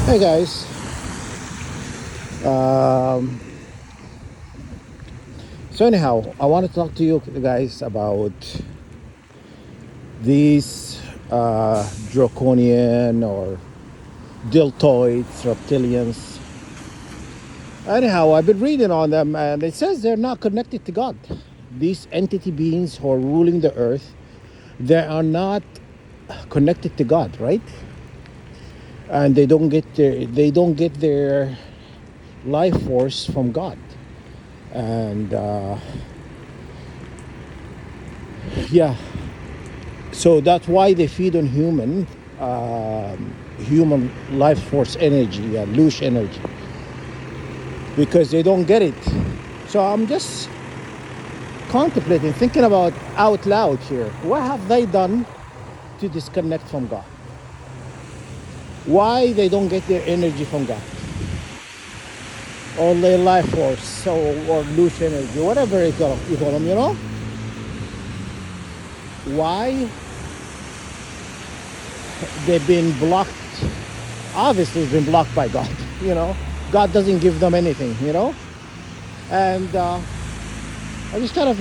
Hey guys, um, so anyhow, I want to talk to you guys about these draconian or deltoids, reptilians. Anyhow, I've been reading on them and it says they're not connected to God. These entity beings who are ruling the earth, they are not connected to God, right? And they don't get their life force from God. And yeah, so that's why they feed on human life force energy and loose energy because they don't get it. So I'm just contemplating, thinking about out loud here. What have they done to disconnect from God? Why they don't get their energy from God or their life force or loose energy, whatever you call them, Why they've been blocked? Obviously, it's been blocked by God. You know, God doesn't give them anything. And I just kind of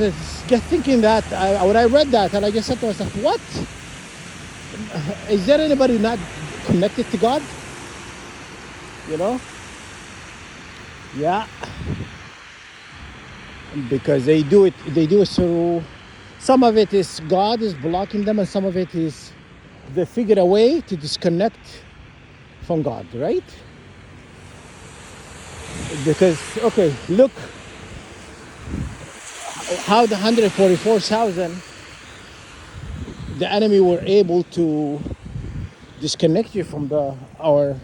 get thinking that when I read that, and I just said to myself, "What? Is there anybody not connected to God?" You know? Yeah, because they do it. They do it through. Some of it is God is blocking them, and some of it is they figured a way to disconnect from God, right? Because okay, look how the 144,000 the enemy were able to disconnect you from our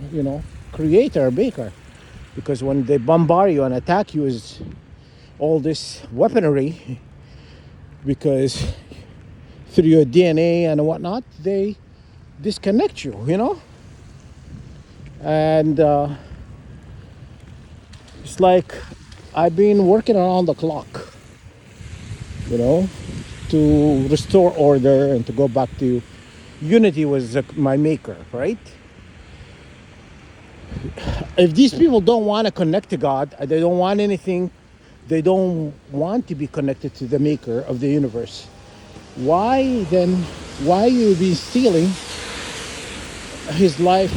creator maker, because when they bombard you and attack you with all this weaponry, because through your DNA and whatnot, they disconnect you. And it's like I've been working around the clock, you know to restore order and to go back to unity with my maker, right? If these people don't want to connect to God, they don't want anything, they don't want to be connected to the maker of the universe, why you be stealing his life,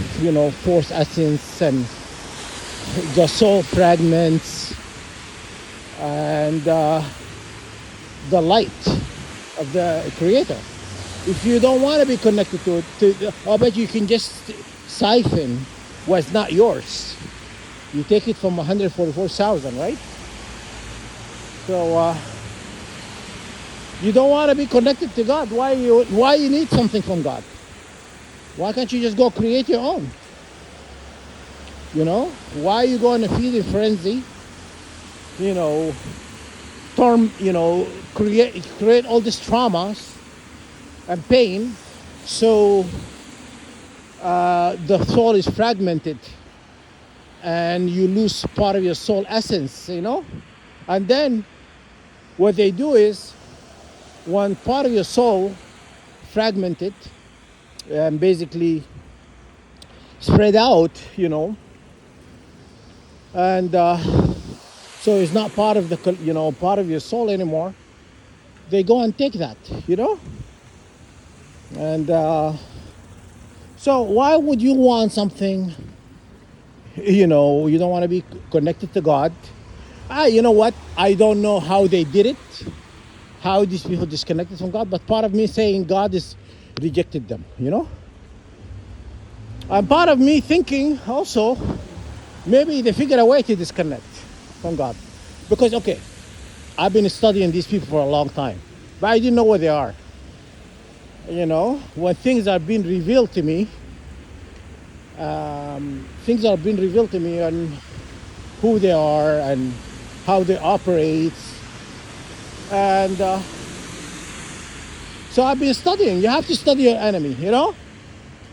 force essence and the soul fragments and the light of the creator? If you don't want to be connected to it, I bet you can just siphon what's not yours. You take it from 144,000, right? So you don't want to be connected to God. Why you need something from God? Why can't you just go create your own? Why are you going to feed a frenzy? You know, create all these traumas and pain, so the soul is fragmented, and you lose part of your soul essence. And then what they do is, one part of your soul fragmented and basically spread out, and so it's not part of part of your soul anymore. They go and take that. And so why would you want something? You don't want to be connected to God. You know what? I don't know how they did it, how these people disconnected from God, but part of me saying God is rejected them. And part of me thinking also, maybe they figured a way to disconnect from God. Because, okay, I've been studying these people for a long time, but I didn't know where they are. When things are being revealed to me, and who they are and how they operate. And so I've been studying. You have to study your enemy.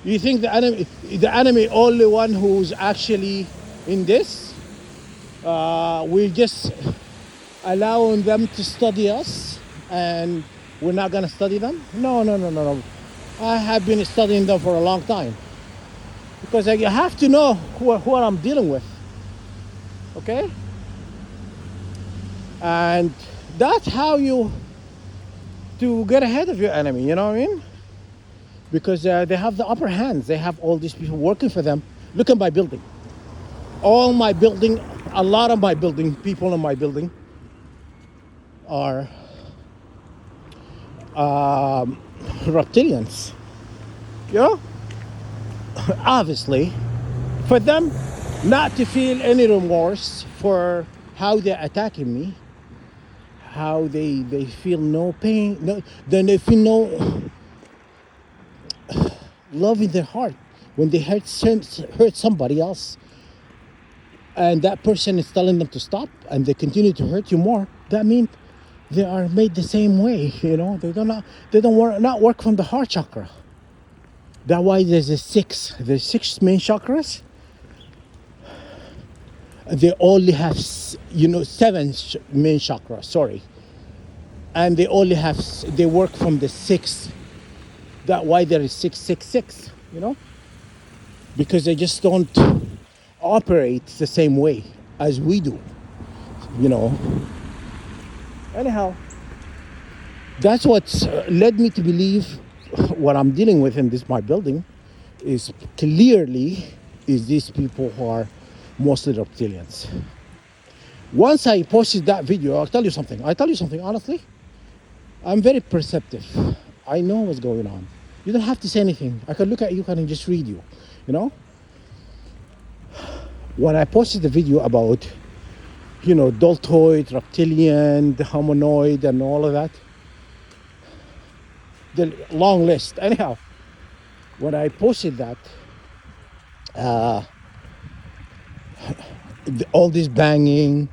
You think the enemy only one who's actually in this? We're just allowing them to study us, and we're not going to study them? No, no, no, no, no. I have been studying them for a long time. because you have to know who I'm dealing with, okay? And that's how you to get ahead of your enemy. You know what I mean? Because they have the upper hands. They have all these people working for them. Look at my building. All my building, a lot of my building, people in my building are reptilians. You know, obviously, for them not to feel any remorse for how they're attacking me, how they feel no pain, no, then they feel no love in their heart when they hurt somebody else, and that person is telling them to stop, and they continue to hurt you more. That means they are made the same way. You know, they don't work, not work from the heart chakra. That's why there's six main chakras. They only have, seven main chakras. Sorry, and they only have, they work from the six. That's why there is 666. You know, because they just don't operate the same way as we do. You know. Anyhow, that's what's led me to believe what I'm dealing with in this my building is clearly is these people who are mostly reptilians. Once I posted that video, I'll tell you something. Honestly, I'm very perceptive. I know what's going on. You don't have to say anything. I can look at you and just read you. You know? When I posted the video about, deltoid, reptilian, the humanoid, and all of that, the long list. Anyhow, when I posted that, all this banging,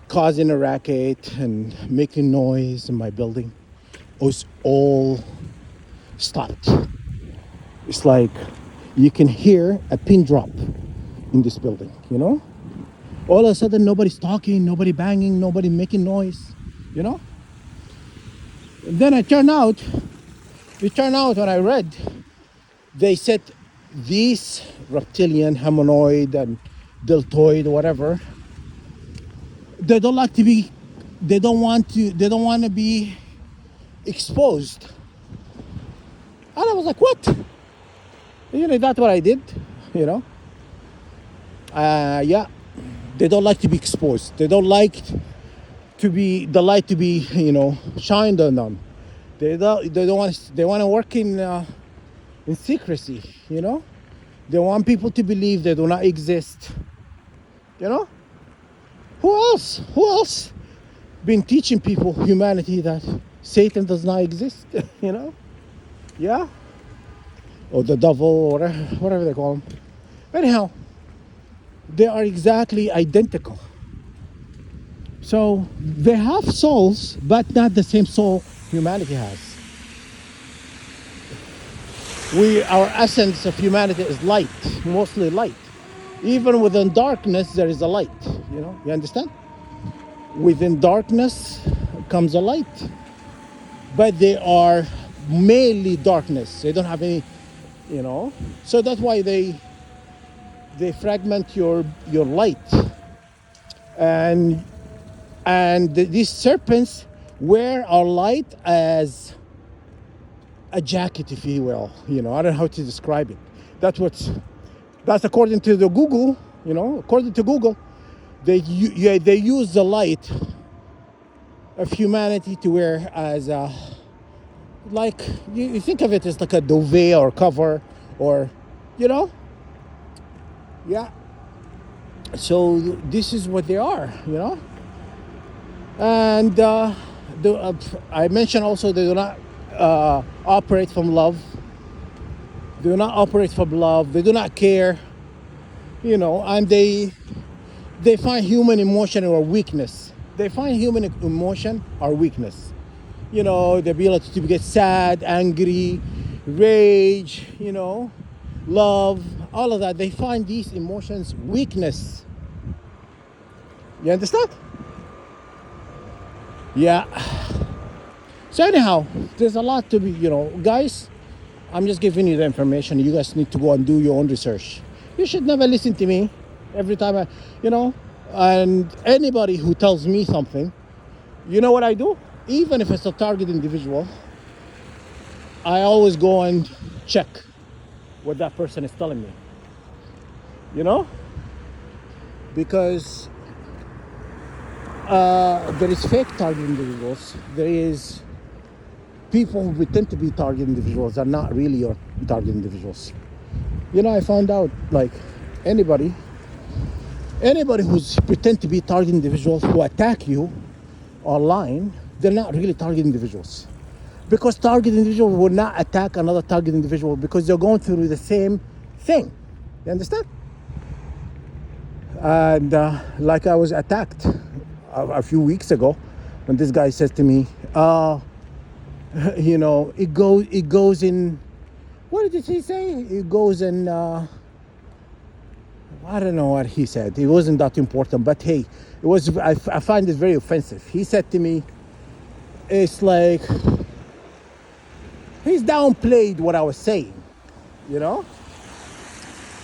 causing a racket and making noise in my building was all stopped. It's like you can hear a pin drop in this building, All of a sudden, nobody's talking, nobody banging, nobody making noise, And then it turned out when I read, they said these reptilian, humanoid, and deltoid, whatever, they don't want to be exposed. And I was like, what? That's what I did, Yeah, they don't like to be exposed. They don't like the light to be, shined on them. They want to work in secrecy, They want people to believe they do not exist, Who else been teaching humanity that Satan does not exist, Yeah? Or the devil, or whatever they call him. Anyhow, they are exactly identical. So they have souls, but not the same soul humanity has. Our essence of humanity is light, mostly light. Even within darkness, there is a light, you understand? Within darkness comes a light. But they are mainly darkness. They don't have any, So that's why they fragment your light. And these serpents wear our light as a jacket, if you will. I don't know how to describe it. That's according to the Google. According to Google, they use the light of humanity to wear as a, like, you think of it as like a duvet or cover, or yeah. So this is what they are, And I mentioned also they do not operate from love. They do not operate from love. They do not care, and they find human emotion or weakness. They find human emotion or weakness. The ability to get sad, angry, rage, love, all of that. They find these emotions weakness. You understand? Yeah. So anyhow, there's a lot to be, guys, I'm just giving you the information. You guys need to go and do your own research. You should never listen to me every time you know, and anybody who tells me something, you know what I do? Even if it's a target individual, I always go and check what that person is telling me, you know? Because there is fake target individuals. There is people who pretend to be target individuals are not really your target individuals. You know, I found out like anybody who's pretend to be target individuals who attack you online, they're not really target individuals. Because target individuals will not attack another target individual because they're going through the same thing. You understand? And like I was attacked a few weeks ago when this guy says to me, you know, it goes in, what did he say? It goes in, I don't know what he said. It wasn't that important, but hey, it was. I find it very offensive. He said to me, it's like, he's downplayed what I was saying, you know?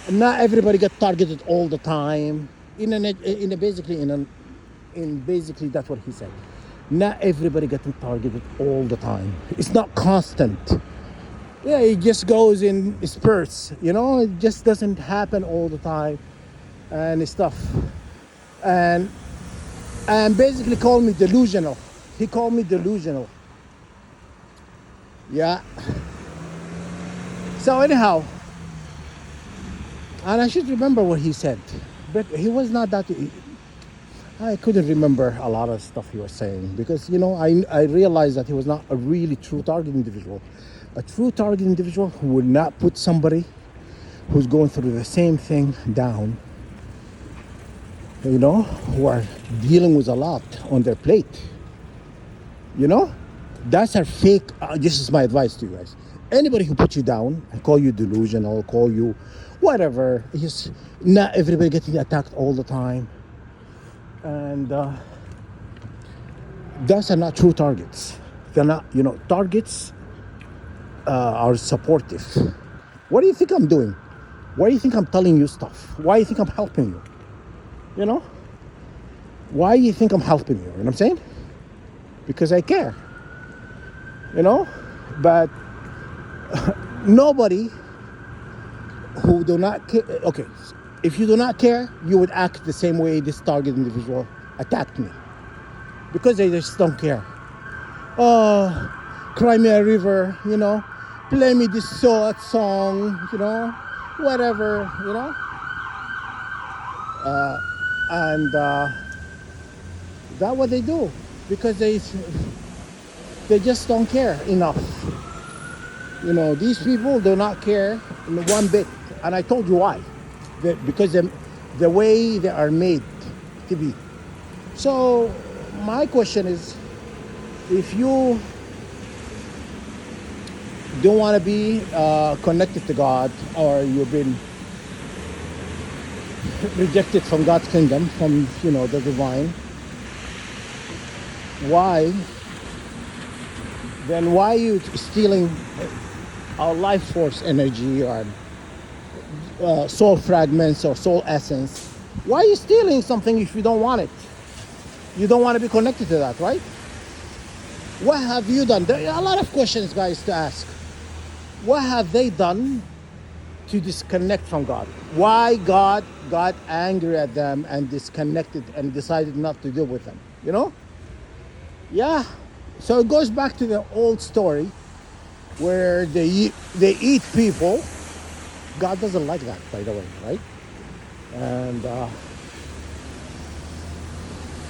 And not everybody gets targeted all the time. Basically that's what he said. Not everybody getting targeted all the time. It's not constant. Yeah, it just goes in spurts, you know? It just doesn't happen all the time and stuff. And basically called me delusional. He called me delusional. Yeah. So anyhow, and I should remember what he said, but he was not that. I couldn't remember a lot of stuff he was saying because, you know, I realized that he was not a really true target individual. A true target individual who would not put somebody who's going through the same thing down, you know, who are dealing with a lot on their plate. You know, that's a fake. This is my advice to you guys. Anybody who puts you down and call you delusional, call you whatever, just not everybody getting attacked all the time. And those are not true targets. They're not, you know, targets are supportive. What do you think I'm doing? Why do you think I'm telling you stuff? Why do you think I'm helping you? You know? Why do you think I'm helping you? You know what I'm saying? Because I care. You know? But nobody who do not care. Okay, if you do not care, you would act the same way this target individual attacked me. Because they just don't care. Oh, cry me a river, you know? Play me this song, you know? Whatever, you know? And that's what they do. Because they just don't care enough. You know, these people do not care one bit. And I told you why. Because the way they are made to be. So my question is, if you don't want to be connected to God, or you've been rejected from God's kingdom, from, you know, the divine, why are you stealing our life force energy or soul fragments or soul essence? Why are you stealing something if you don't want it? You don't want to be connected to that, right? What have you done? There are a lot of questions, guys, to ask. What have they done to disconnect from God? Why God got angry at them and disconnected and decided not to deal with them? You know? Yeah. So it goes back to the old story where they eat people. God doesn't like that, by the way, right?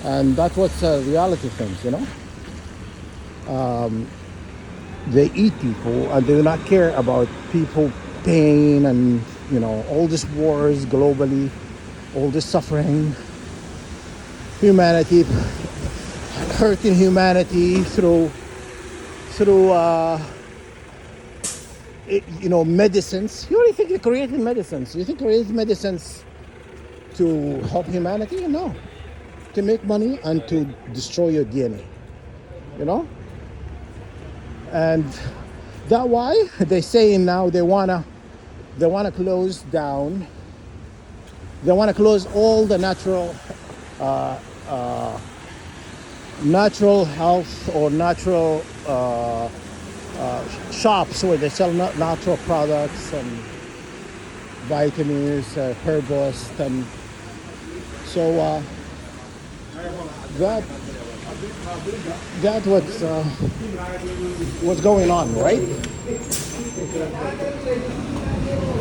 And that's what's reality things, you know? They eat people and they do not care about people pain and, you know, all these wars globally, all this suffering, humanity, hurting humanity through you know, medicines. You really think they created medicines? You think they created medicines to help humanity? No. To make money and to destroy your DNA. You know? And That why they saying now they wanna close down. They wanna close all the natural health or natural shops where they sell natural products and vitamins, herbalists, and so that that what's going on, right?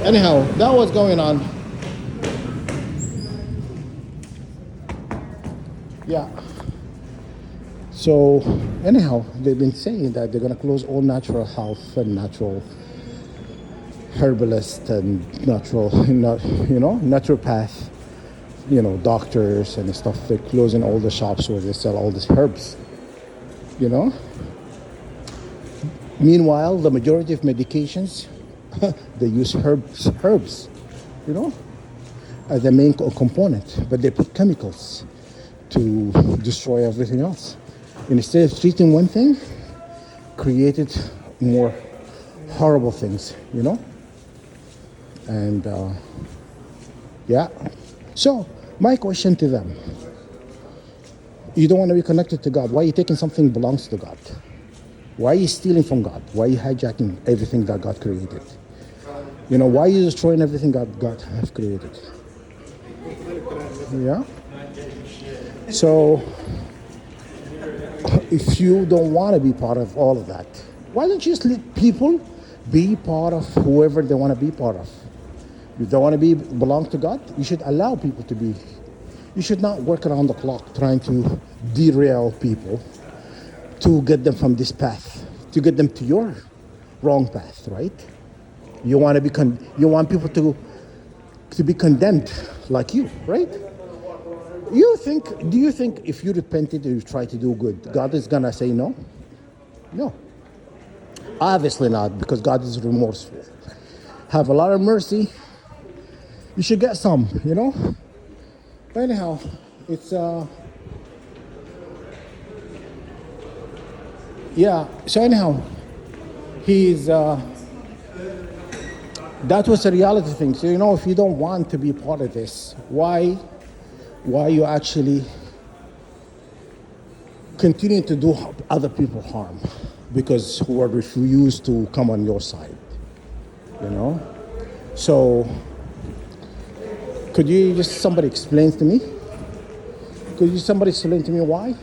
Anyhow, that was going on. Yeah. So anyhow, they've been saying that they're gonna close all natural health and natural herbalist and natural, naturopath, doctors and stuff. They're closing all the shops where they sell all these herbs. You know. Meanwhile, the majority of medications, they use herbs, you know, as the main component, but they put chemicals to destroy everything else. And instead of treating one thing, created more horrible things, And yeah. So my question to them: you don't want to be connected to God. Why are you taking something that belongs to God? Why are you stealing from God? Why are you hijacking everything that God created? Why are you destroying everything that God has created? Yeah. So if you don't want to be part of all of that, why don't you just let people be part of whoever they want to be part of? If they want to belong to God, you should allow people to be. You should not work around the clock trying to derail people to get them from this path, to get them to your wrong path, right? You want people to be condemned like you, right? Do you think if you repented or you try to do good, God is gonna say no? No. Obviously not, because God is remorseful. Have a lot of mercy. You should get some, But anyhow, it's yeah. So anyhow, he's that was a reality thing. So if you don't want to be part of this, why you actually continue to do other people harm? Because who are refused to come on your side, So could you just somebody explain to me? Could you somebody explain to me why?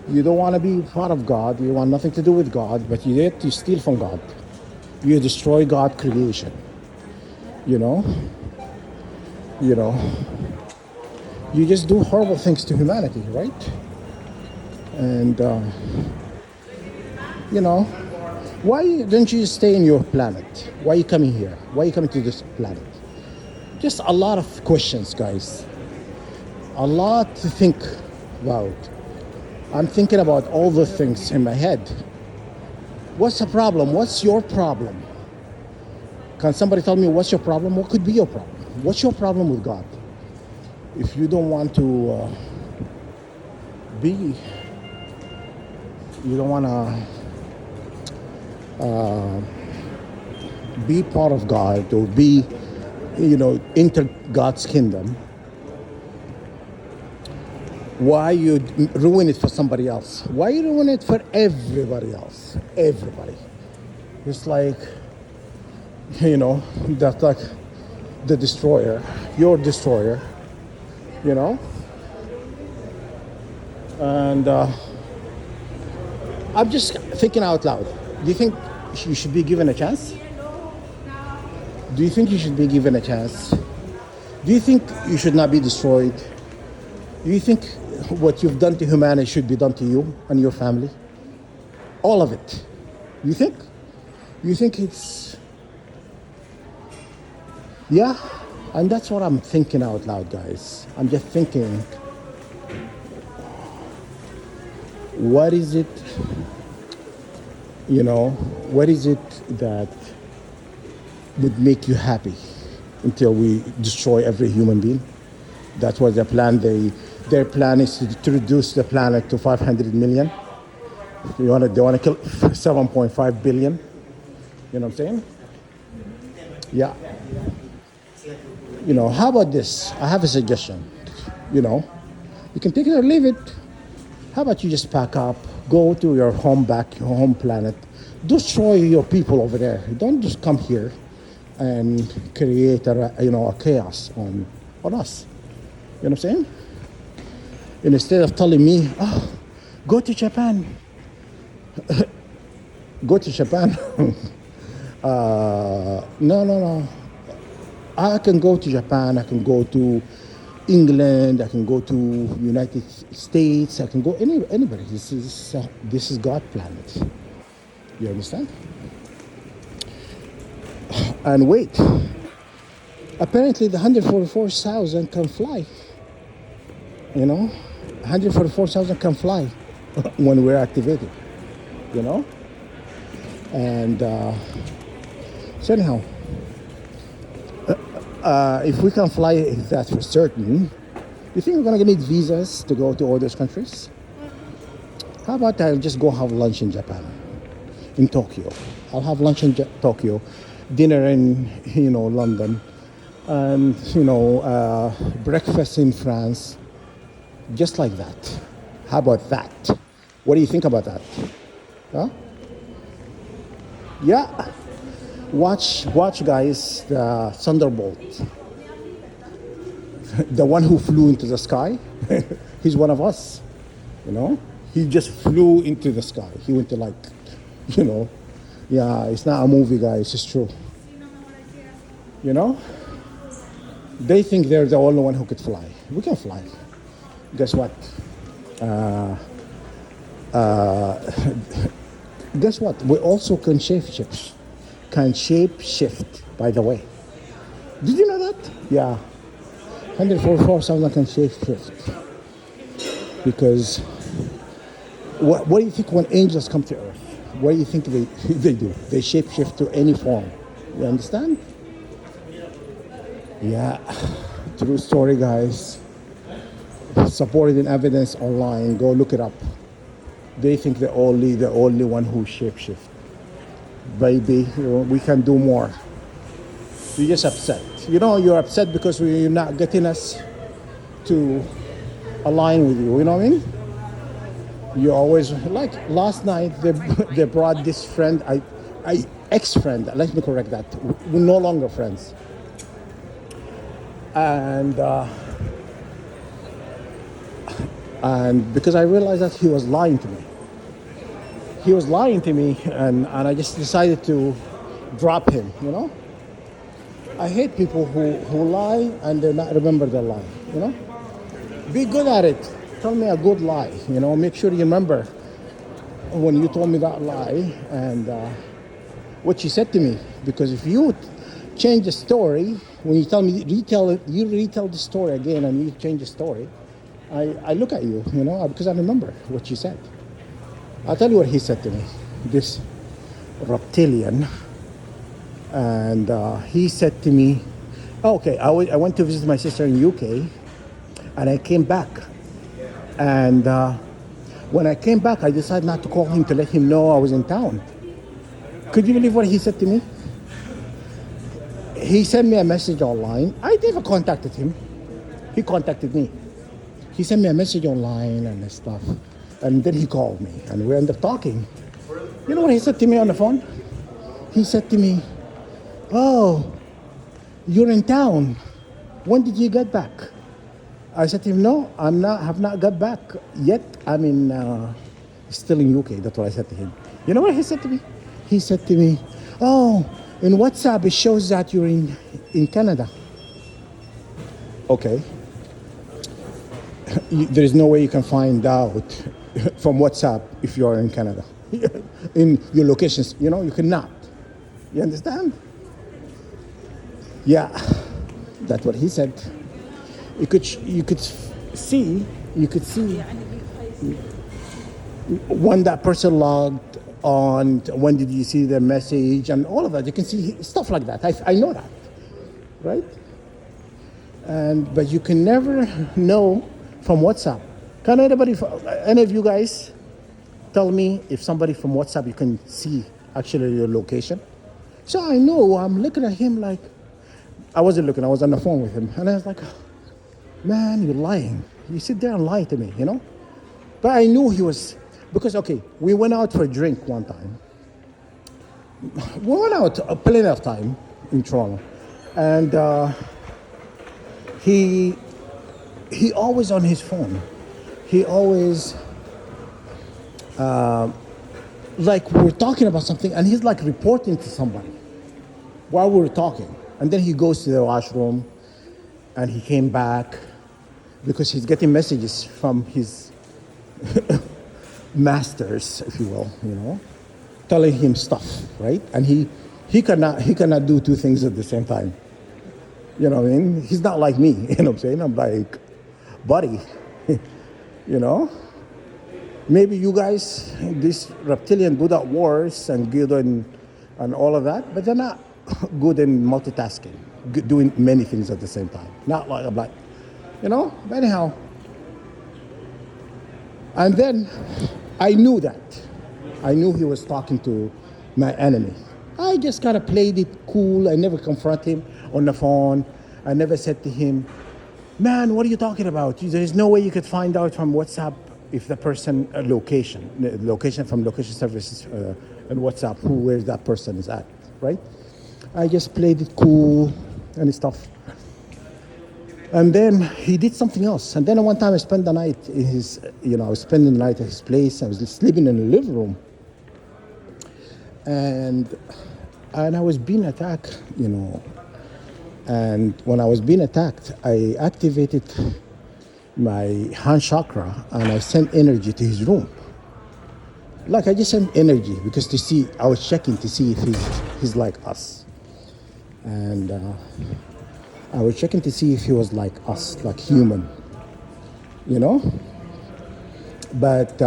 You don't want to be part of God. You want nothing to do with God, but yet you steal from God. You destroy God's creation. You just do horrible things to humanity, right? And why don't you stay in your planet? Why are you coming here? Why are you coming to this planet? Just a lot of questions, guys. A lot to think about. I'm thinking about all the things in my head. What's the problem? What's your problem? Can somebody tell me what's your problem? What could be your problem? What's your problem with God? If you don't want to you don't want to be part of God or be, enter God's kingdom, why you ruin it for somebody else? Why you ruin it for everybody else? Everybody. It's like, that's like the destroyer, your destroyer, And I'm just thinking out loud. Do you think you should be given a chance? Do you think you should be given a chance? Do you think you should not be destroyed? Do you think what you've done to humanity should be done to you and your family? All of it. You think? You think it's... Yeah? And that's what I'm thinking out loud, guys. I'm just thinking, what is it, what is it that would make you happy until we destroy every human being? That's what their plan. Their plan is to reduce the planet to 500 million. They want to kill 7.5 billion. You know what I'm saying? Yeah. You know, how about this? I have a suggestion. You know, you can take it or leave it. How about you just pack up, go to your home back, your home planet, destroy your people over there. Don't just come here and create a chaos on us. You know what I'm saying? And instead of telling me, oh, go to Japan, go to Japan. No, no, no. I can go to Japan. I can go to England. I can go to United States. I can go anybody. This is God planet. You understand? And wait. Apparently, the 144,000 can fly. You know, 144,000 can fly when we're activated. You know, and so anyhow. If we can fly that for certain, do you think we're going to need visas to go to all those countries? How about I'll just go have lunch in Japan, in Tokyo. I'll have lunch in Tokyo, dinner in, London, and, breakfast in France, just like that. How about that? What do you think about that? Huh? Yeah. Watch, guys, the Thunderbolt. The one who flew into the sky. He's one of us, He just flew into the sky. He went to yeah, it's not a movie, guys. It's true. They think they're the only one who could fly. We can fly. Guess what? Guess what? We also can shapeshift. By the way. Did you know that? Yeah. 144,000 can shapeshift. Because what do you think when angels come to earth? What do you think they do? They shapeshift to any form. You understand? Yeah. True story, guys. Supported in evidence online. Go look it up. They think they're the only one who shapeshift. Baby, we can do more. You're just upset. You're upset because you're not getting us to align with you. You know what I mean? You always, like last night, they brought this friend, ex-friend, let me correct that. We're no longer friends. And because I realized that he was lying to me. And I just decided to drop him, I hate people who lie and they not remember their lie, Be good at it. Tell me a good lie, Make sure you remember when you told me that lie and what you said to me. Because if you change the story, when you tell me, retell the story again and you change the story, I look at you, because I remember what you said. I'll tell you what he said to me, this reptilian. And he said to me, okay, I went to visit my sister in UK and I came back. And when I came back, I decided not to call him to let him know I was in town. Could you believe what he said to me? He sent me a message online. I never contacted him. He contacted me. He sent me a message online and stuff. And then he called me and we ended up talking. You know what he said to me on the phone? He said to me, oh, you're in town. When did you get back? I said to him, no, have not got back yet. I'm still in UK. That's what I said to him. You know what he said to me? He said to me, oh, in WhatsApp it shows that you're in Canada. Okay. There is no way you can find out from WhatsApp if you're in Canada. In your locations, you cannot. You understand? Yeah, that's what he said. You could see when that person logged on, when did you see their message and all of that. You can see stuff like that. I know that, right? But you can never know from WhatsApp. Can any of you guys tell me if somebody from WhatsApp you can see actually your location? So I know I'm looking at him like, I wasn't looking, I was on the phone with him. And I was like, man, you're lying. You sit there and lie to me, you know? But I knew he was, because, okay, we went out for a drink one time. We went out plenty of time in Toronto. And he always on his phone. He always, like we're talking about something and he's like reporting to somebody while we were talking. And then he goes to the washroom and he came back because he's getting messages from his masters, if you will, you know, telling him stuff, right? And he cannot do two things at the same time. You know what I mean? He's not like me, you know what I'm saying? I'm like, buddy, you know? Maybe you guys, these reptilian good at wars and good and all of that, but they're not good in multitasking, doing many things at the same time. Not like I'm like, you know? But anyhow, and then I knew that. I knew he was talking to my enemy. I just kind of played it cool. I never confront him on the phone. I never said to him, man, what are you talking about? There is no way you could find out from WhatsApp if the person, location from location services and WhatsApp, where that person is at, right? I just played it cool and stuff. And then he did something else. And then one time I spent the night in his, you know, I was spending the night at his place. I was sleeping in the living room. And I was being attacked, you know. And when I was being attacked, I activated my hand chakra and I sent energy to his room. Like I just sent energy because to see, I was checking to see if he's like us. And I was checking to see if he was like us, like human, you know? But,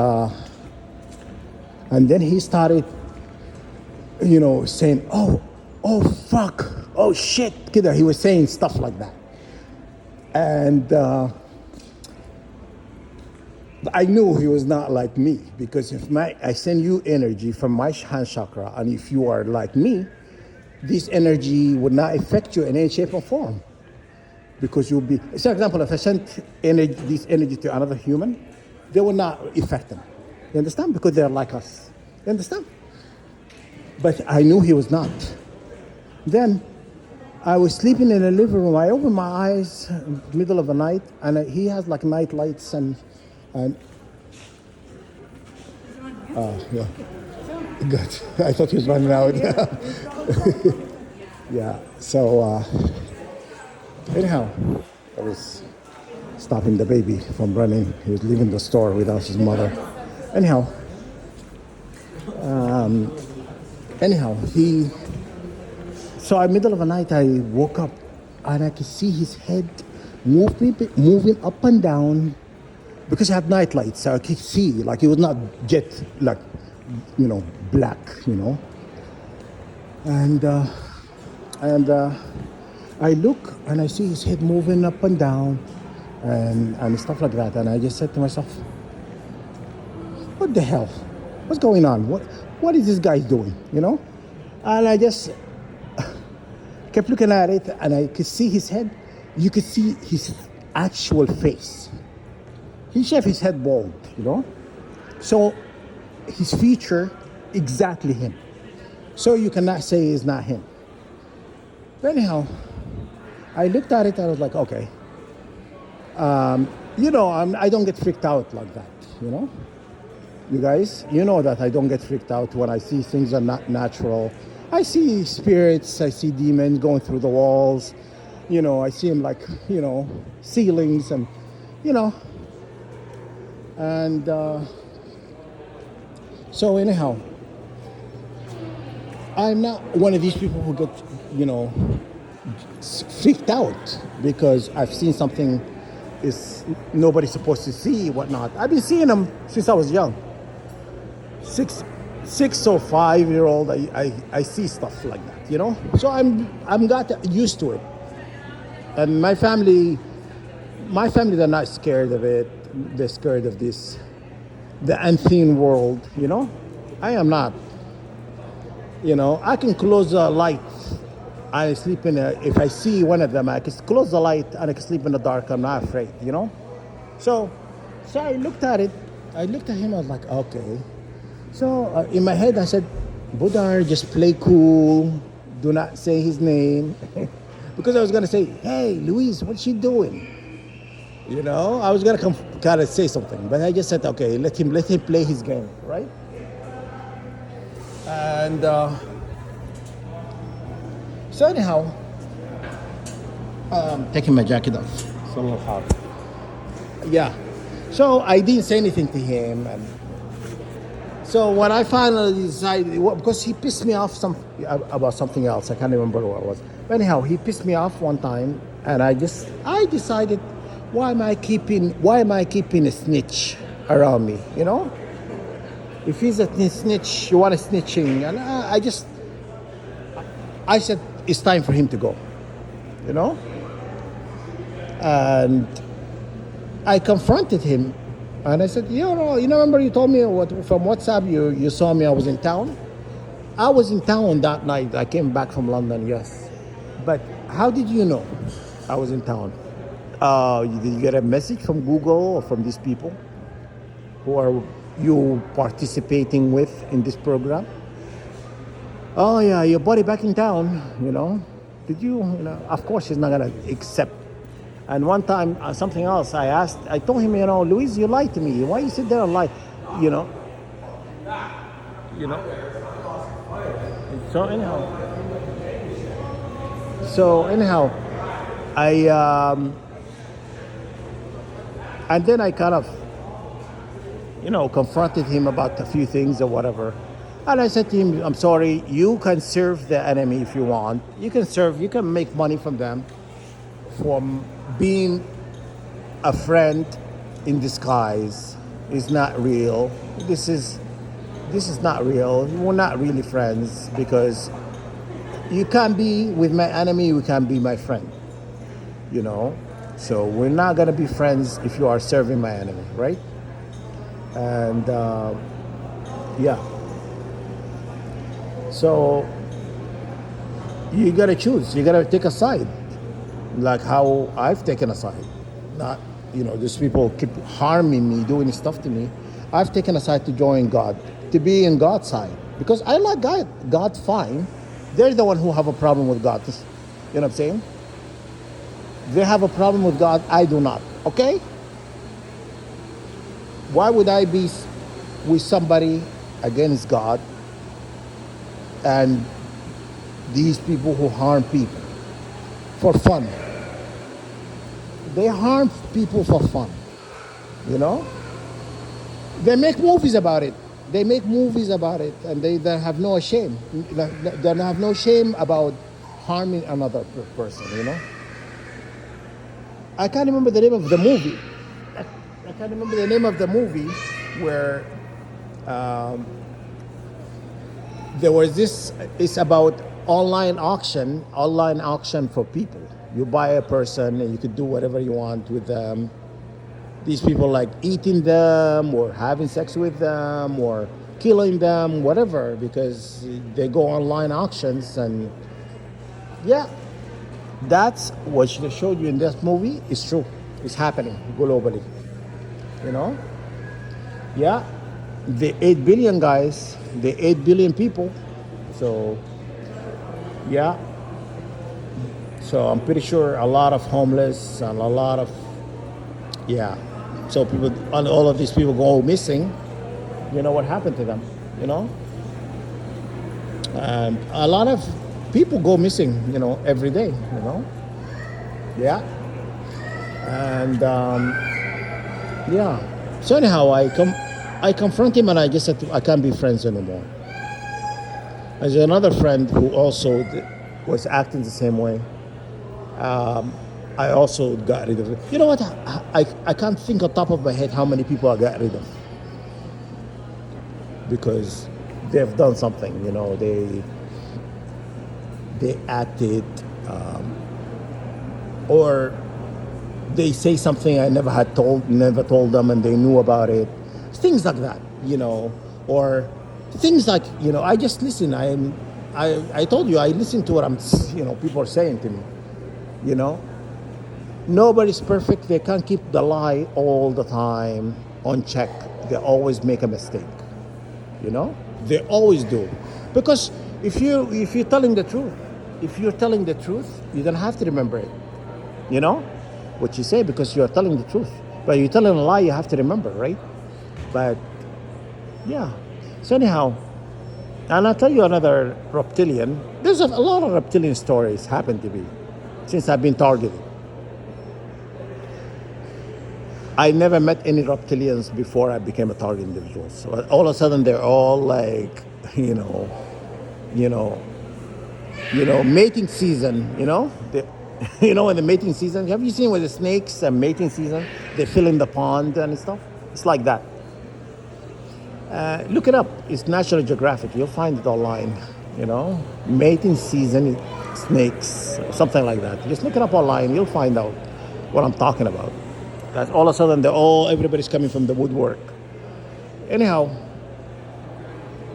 and then he started, you know, saying, oh, fuck, oh, shit. He was saying stuff like that. And I knew he was not like me because if I send you energy from my hand chakra, and if you are like me, this energy would not affect you in any shape or form. Because you'll be, for example, if I sent this energy to another human, they will not affect them. You understand? Because they're like us. You understand? But I knew he was not. Then I was sleeping in the living room. I opened my eyes in the middle of the night, and he has like night lights and yeah, good. I thought he was running out. Yeah. So anyhow, I was stopping the baby from running. He was leaving the store without his mother. Anyhow, so in the middle of the night, I woke up and I could see his head moving up and down because he had night lights. So I could see, like, he was not jet, like, you know, black, you know. And I look and I see his head moving up and down and stuff like that. And I just said to myself, what the hell? What's going on? What is this guy doing, you know? And I just kept looking at it and I could see his head. You could see his actual face. He shaved his head bald, you know? So his feature, exactly him. So you cannot say it's not him. But anyhow, I looked at it and I was like, okay. You know, I don't get freaked out like that, you know? You guys, you know that I don't get freaked out when I see things are not natural. I see spirits, I see demons going through the walls. You know, I see them like, you know, ceilings and, you know. And so anyhow, I'm not one of these people who get, you know, freaked out because I've seen something is nobody's supposed to see, whatnot. I've been seeing them since I was young. 6 or 5 year old, I see stuff like that, you know. So I'm got used to it, and my family, they're not scared of it. They're scared of this, the unseen world, you know. I am not. You know, I can close the light. I sleep in a, if I see one of them, I can close the light and I can sleep in the dark. I'm not afraid, you know? So, so I looked at it. I looked at him. I was like, okay. So in my head, I said, Budar, just play cool. Do not say his name. Because I was going to say, hey, Louise, what's she doing? You know, I was going to kind of say something. But I just said, okay, let him play his game, right? And so anyhow, taking my jacket off. It's a little hot. Yeah. So I didn't say anything to him, and so when I finally decided, because he pissed me off about something else, I can't remember what it was. But anyhow, he pissed me off one time, and I decided, why am I keeping a snitch around me? You know, if he's a snitch, you want a snitching, and I said it's time for him to go. You know, and I confronted him, and I said, you know, remember you told me from WhatsApp you saw me, I was in town. I was in town that night. I came back from London, yes. But how did you know I was in town? Did you get a message from Google or from these people who are you participating with in this program? Oh yeah, your buddy back in town, you know. Did you know? Of course he's not gonna accept. And one time, something else, I told him, you know, Louise, you lied to me. Why you sit there and lie? You know. You know. So anyhow, I and then I kind of, you know, confronted him about a few things or whatever. And I said to him, I'm sorry, you can serve the enemy if you want. You can make money from them, from being a friend in disguise is not real. This is not real. We're not really friends, because you can't be with my enemy, you can't be my friend. You know? So we're not gonna be friends if you are serving my enemy, right? And yeah. So you gotta choose. You gotta take a side, like how I've taken a side. Not, you know, these people keep harming me, doing stuff to me. I've taken a side to join God, to be in God's side, because I like God. God fine. They're the one who have a problem with God. You know what I'm saying? They have a problem with God. I do not. Okay? Why would I be with somebody against God and these people who harm people for fun? They harm people for fun, you know? They make movies about it. And they have no shame. They have no shame about harming another person, you know? I can't remember the name of the movie. I can't remember the name of the movie where there was this. It's about online auction for people. You buy a person and you could do whatever you want with them. These people like eating them or having sex with them or killing them, whatever, because they go online auctions. And yeah, that's what they showed you in this movie is true. It's happening globally, you know? Yeah, the 8 billion guys, the 8 billion people. So yeah, so I'm pretty sure a lot of homeless and a lot of, yeah. So people, all of these people go missing. You know what happened to them, you know? And a lot of people go missing, you know, every day, you know? Yeah. And yeah. So anyhow, I confront him and I just said I can't be friends anymore. There's another friend who also was acting the same way. I also got rid of it. You know what? I can't think on top of my head how many people I got rid of. Because they've done something, you know, they acted, or they say something I never told them and they knew about it. Things like that, you know, or things like, you know, I just listen. I told you I listen to what people are saying to me. You know, nobody's perfect. They can't keep the lie all the time on check. They always make a mistake. You know, they always do, because if you're telling the truth, if you're telling the truth, you don't have to remember it. You know what you say because you're telling the truth. But you're telling a lie, you have to remember, right? But yeah. So anyhow, and I'll tell you another reptilian. There's a lot of reptilian stories happen to me since I've been targeted. I never met any reptilians before I became a target individual. So all of a sudden they're all like, you know, you know, mating season. In the mating season. Have you seen with the snakes and mating season? They fill in the pond and stuff. It's like that. Look it up. It's National Geographic. You'll find it online. Mating season, snakes, something like that. Just look it up online. You'll find out what I'm talking about. That all of a sudden everybody's coming from the woodwork. Anyhow,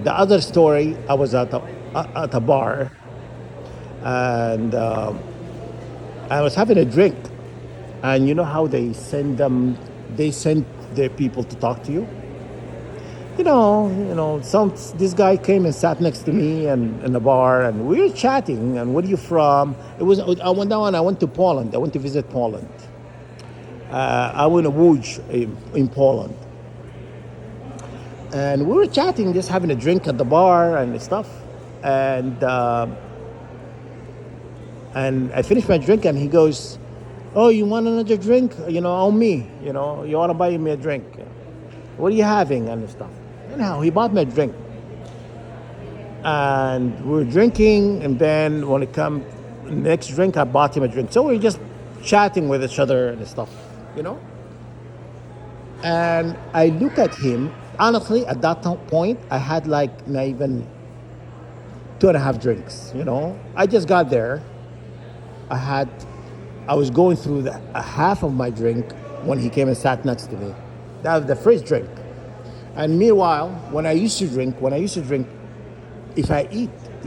the other story, I was at a bar, and I was having a drink, and you know how they send their people to talk to you. This guy came and sat next to me and in a bar, and we were chatting. And where are you from? I went down. I went to Poland. I went to visit Poland. I went to Łódź in Poland, and we were chatting, just having a drink at the bar and stuff. And I finished my drink, and he goes, "Oh, you want another drink? On me. You want to buy me a drink? What are you having?" And stuff. Anyhow, he bought me a drink, and we were drinking. And then when it come next drink, I bought him a drink. So we were just chatting with each other and stuff. And I look at him. Honestly, at that point, I had like not even 2.5 drinks. I just got there. I was going through a half of my drink when he came and sat next to me. That was the first drink. And meanwhile, when I used to drink, if I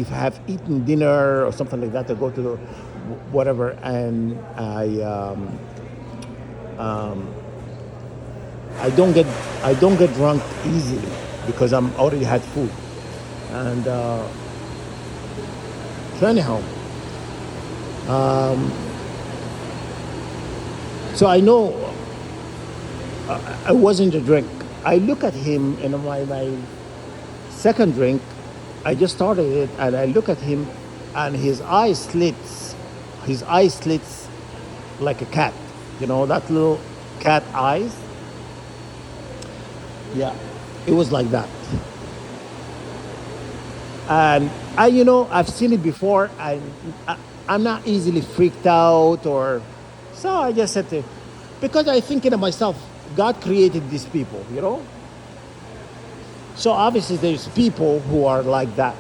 have eaten dinner or something like that, I go to the whatever, and I don't get drunk easily because I'm already had food. And so anyhow, so I know I wasn't a drink. I look at him, and my second drink, I just started it, and I look at him, and his eye slits like a cat. That little cat eyes. Yeah, it was like that. And I've seen it before. I'm not easily freaked out, or so I just said to, because I thinking to myself, God created these people. So obviously there's people who are like that,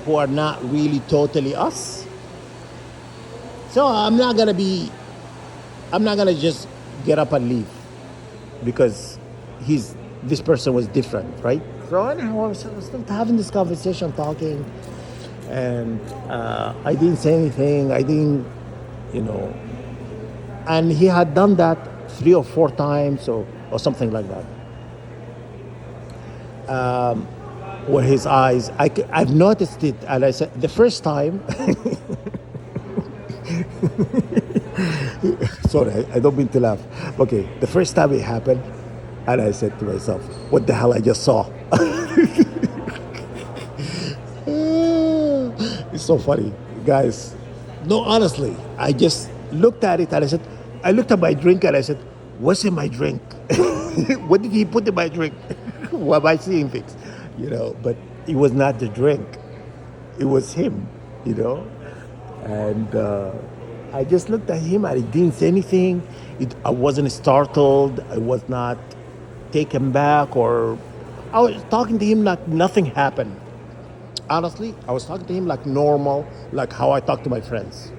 who are not really totally us. So I'm not gonna just get up and leave because this person was different, right? So anyhow, I was still having this conversation, talking, and I didn't say anything. I didn't, and he had done that 3 or 4 times, or something like that. Where his eyes, I've noticed it, and I said the first time. Sorry, I don't mean to laugh. Okay, the first time it happened, and I said to myself, "What the hell I just saw?" It's so funny, guys. No, honestly, I just looked at it, and I looked at my drink, and I said, "What's in my drink? What did he put in my drink? Why am I seeing things?" But it was not the drink; it was him. And I just looked at him, and I didn't say anything. I wasn't startled. I was not taken back, or I was talking to him like nothing happened. Honestly, I was talking to him like normal, like how I talk to my friends.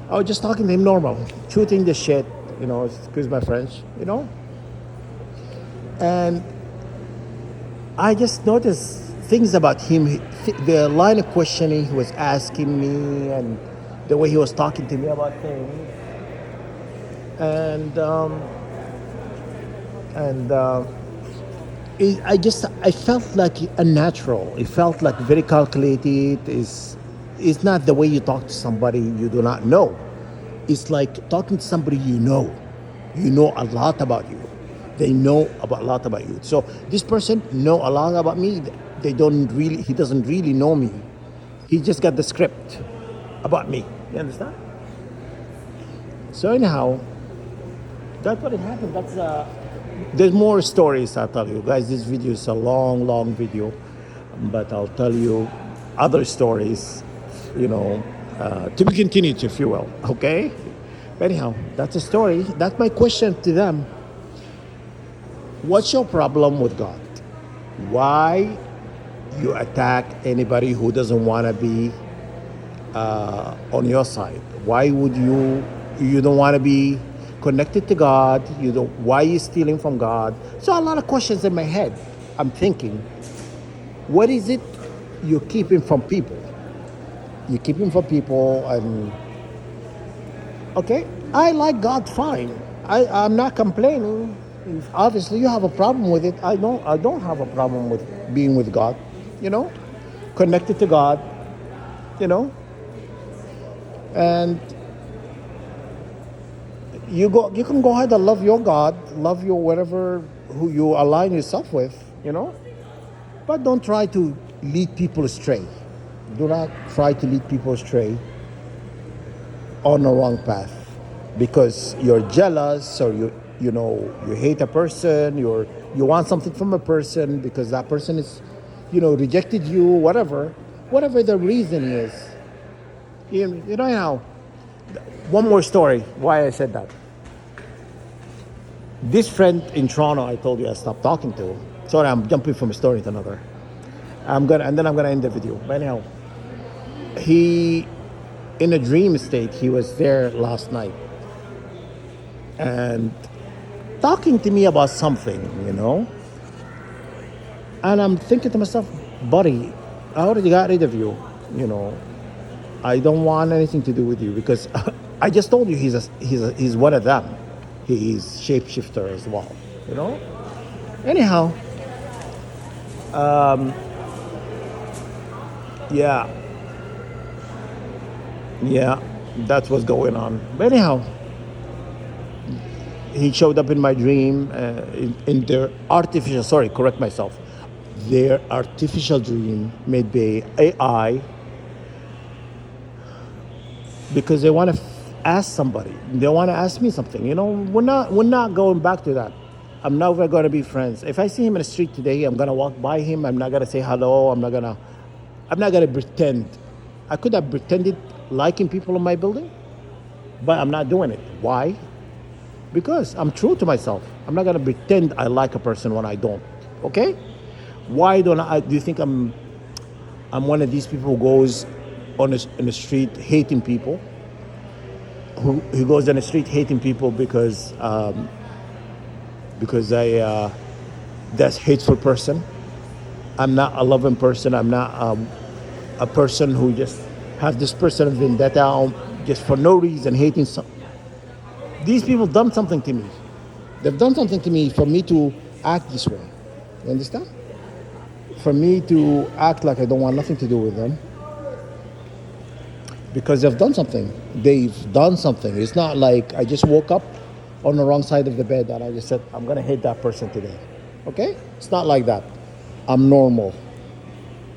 I was just talking to him normal, shooting the shit, excuse my French, And I just noticed things about him, the line of questioning he was asking me, and the way he was talking to me about things, and and I felt like unnatural. It felt like very calculated. Is not the way you talk to somebody you do not know. It's like talking to somebody you know. You know a lot about you. They know about a lot about you. So this person know a lot about me. They don't really. He doesn't really know me. He just got the script about me. You understand? So anyhow, that's what it happened. There's more stories I'll tell you guys. This video is a long video, but I'll tell you other stories, to be continued, if you will. Okay. Anyhow, that's a story. That's my question to them. What's your problem with God? Why you attack anybody who doesn't want to be on your side? Why would you don't want to be connected to God? Why are you stealing from God? So a lot of questions in my head. I'm thinking, what is it you're keeping from people? You're keeping from people, and okay, I like God fine. I'm not complaining. Obviously, you have a problem with it. I don't have a problem with being with God, connected to God, and you can go ahead and love your God, love your whatever who you align yourself with, but don't try to lead people astray. Do not try to lead people astray on the wrong path because you're jealous, or you hate a person, you want something from a person because that person is rejected you, whatever the reason is. Now, one more story why I said that. This friend in Toronto, I told you I stopped talking to. Sorry, I'm jumping from a story to another. I'm gonna end the video. But anyhow, he, in a dream state, he was there last night and talking to me about something, and I'm thinking to myself, buddy, I already got rid of you, I don't want anything to do with you because I just told you he's one of them. He is shapeshifter as well, Anyhow, yeah, that's what's going on. But anyhow, he showed up in my dream in their artificial. Sorry, correct myself. Their artificial dream made by AI because they want to ask somebody. They want to ask me something. We're not going back to that. I'm never going to be friends. If I see him in the street today, I'm going to walk by him. I'm not going to say hello. I'm not going to pretend. I could have pretended liking people in my building, but I'm not doing it. Why? Because I'm true to myself. I'm not going to pretend I like a person when I don't. Okay? Why do you think I'm one of these people who goes in the street hating people? Who goes on the street hating people because I that's hateful person. I'm not a loving person. I'm not a person who just has this person of vendetta just for no reason hating some. These people done something to me. They've done something to me for me to act this way. You understand? For me to act like I don't want nothing to do with them. Because they've done something. They've done something. It's not like I just woke up on the wrong side of the bed and I just said, I'm going to hate that person today. Okay? It's not like that. I'm normal.